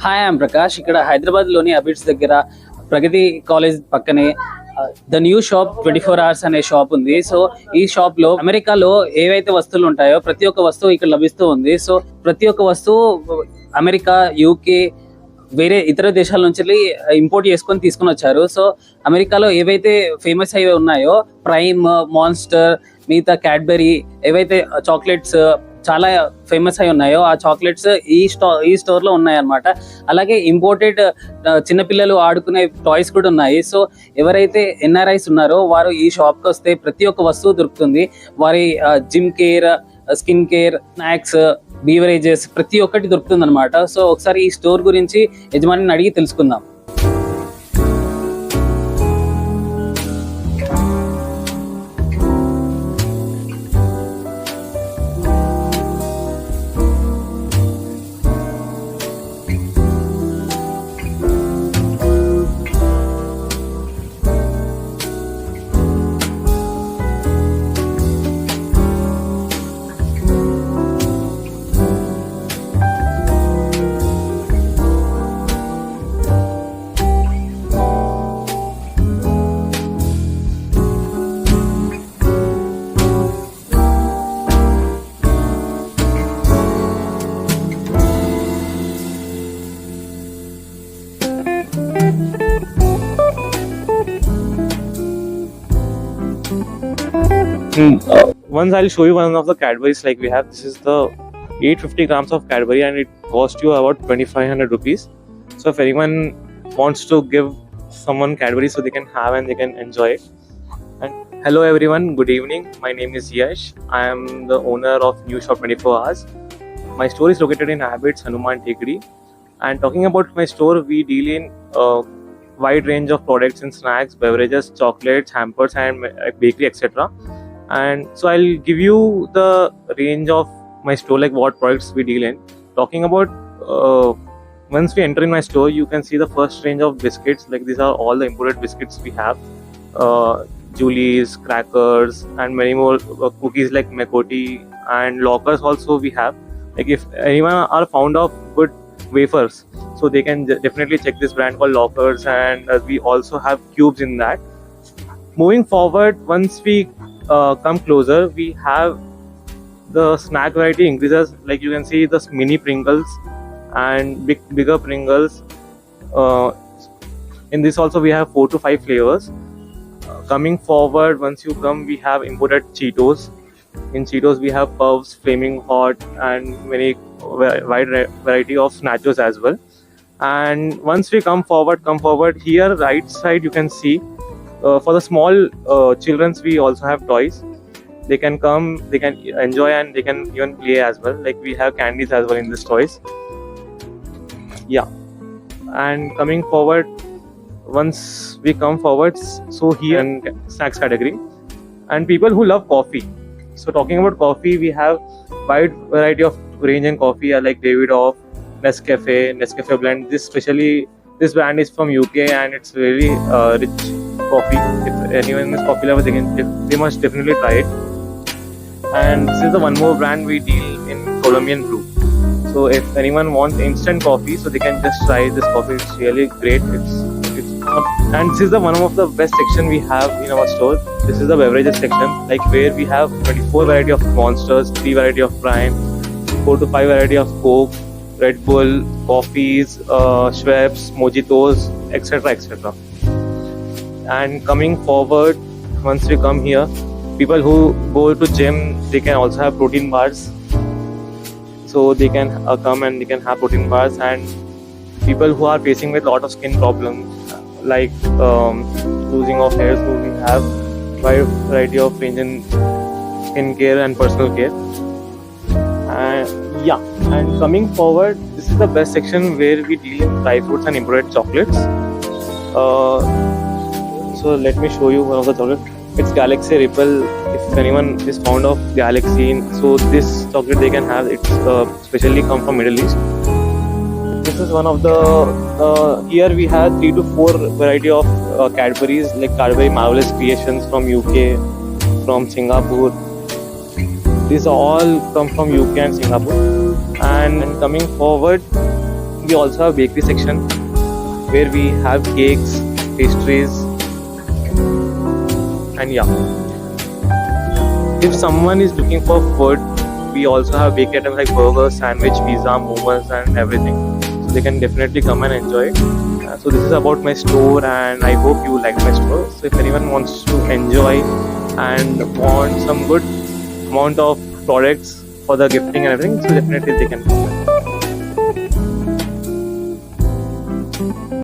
Hi I'm Prakash. ఇక్కడ హైదరాబాద్ లోని అబిడ్స్ దగ్గర ప్రగతి కాలేజ్ పక్కనే ద న్యూ షాప్ 24 hours అనే షాప్ ఉంది. సో ఈ షాప్ లో అమెరికాలో ఏవైతే వస్తువులు ఉంటాయో ప్రతి ఒక్క వస్తువు ఇక్కడ లభిస్తూ ఉంది. సో ప్రతి ఒక్క వస్తువు అమెరికా, యూకే, వేరే ఇతర దేశాల నుంచి ఇంపోర్ట్ చేసుకొని తీసుకొని వచ్చారు. సో అమెరికాలో ఏవైతే ఫేమస్ అయ్యి ఉన్నాయో ప్రైమ్, మాన్స్టర్, మిగతా క్యాడ్బెరీ, ఏవైతే చాక్లెట్స్ చాలా ఫేమస్ అయి ఉన్నాయో ఆ చాక్లెట్స్ ఈ స్టోర్ లో ఉన్నాయి అన్నమాట. అలాగే ఇంపోర్టెడ్ చిన్నపిల్లలు ఆడుకునే టాయ్స్ కూడా ఉన్నాయి. సో ఎవరైతే ఎన్ఆర్ఐస్ ఉన్నారో వారు ఈ షాప్ కి వస్తే ప్రతి ఒక్క వస్తువు దొరుకుతుంది. వారి gym care, skin care, snacks, beverages ప్రతి ఒక్కటి దొరుకుతుంది అనమాట. సో ఒకసారి ఈ స్టోర్ గురించి యజమానిని అడిగి తెలుసుకుందాం. Once I'll show you one of the Cadburys like we have. This is the 850 grams of Cadbury and it costs you about 2500 rupees. So if anyone wants to give someone Cadbury so they can have and they can enjoy it. And hello everyone, good evening. My name is Yash. I am the owner of New Shop 24 Hours. My store is located in Habits, Hanuman Tekri. And talking about my store, we deal in wide range of products in snacks, beverages, chocolates, hampers and bakery, etc. And so I'll give you the range of my store, like what products we deal in. Talking about once we enter in my store, you can see the first range of biscuits. Like these are all the imported biscuits we have. Julies, crackers and many more cookies like Mekoti, and lockers also we have. Like if anyone are fond of good wafers, so they can definitely check this brand called Lockers, and we also have cubes in that. Moving forward, once we come closer, we have the snack variety increases. Like you can see the mini Pringles and bigger Pringles. In this also we have 4 to 5 flavors. Coming forward, once you come, we have imported Cheetos. In Cheetos we have Puffs, Flaming Hot and many wide variety of nachos as well. And once we come forward here, right side you can see for the small childrens we also have toys. They can come, they can enjoy and they can even play as well. Like we have candies as well in these toys. Yeah. And coming forward, once we come forward, so here in snacks category and people who love coffee. So talking about coffee, we have wide variety of range in coffee like Davidoff, Nescafe blend. This brand is from UK and it's very rich coffee. If anyone is coffee lover, they must definitely try it. And this is the one more brand we deal in, Colombian Brew. So if anyone wants instant coffee, so they can just try this coffee. It's really great. And this is the one of the best section we have in our store. This is the beverages section, like where we have 24 variety of Monsters, 3 variety of Prime, 4 to 5 variety of Coke, Red Bull, coffees, Schweppes, Mojitos, etc. etc. And coming forward, once we come here, people who go to gym, they can also have protein bars. So they can come and they can have protein bars. And people who are facing with a lot of skin problems like losing of hair, so we have wide variety of range in skin care and personal care. And yeah, and coming forward, this is the best section where we deal in dry fruits and imported chocolates. So let me show you one of the chocolates. It's Galaxy Ripple. If anyone is fond of Galaxy, so this chocolate they can have. It's specially come from Middle East. This is one of the here we have 3 to 4 variety of Cadburys, like Cadbury Marvelous Creations from UK, from Singapore. These all come from UK and Singapore. And coming forward, We also have bakery section where we have cakes, pastries, and yeah. If someone is looking for food, we also have bakery items like burgers, sandwich, pizza, momos, and everything. So they can definitely come and enjoy. So this is about my store, and I hope you like my store. So if anyone wants to enjoy and want some good amount of products for the gifting and everything, so definitely they can come.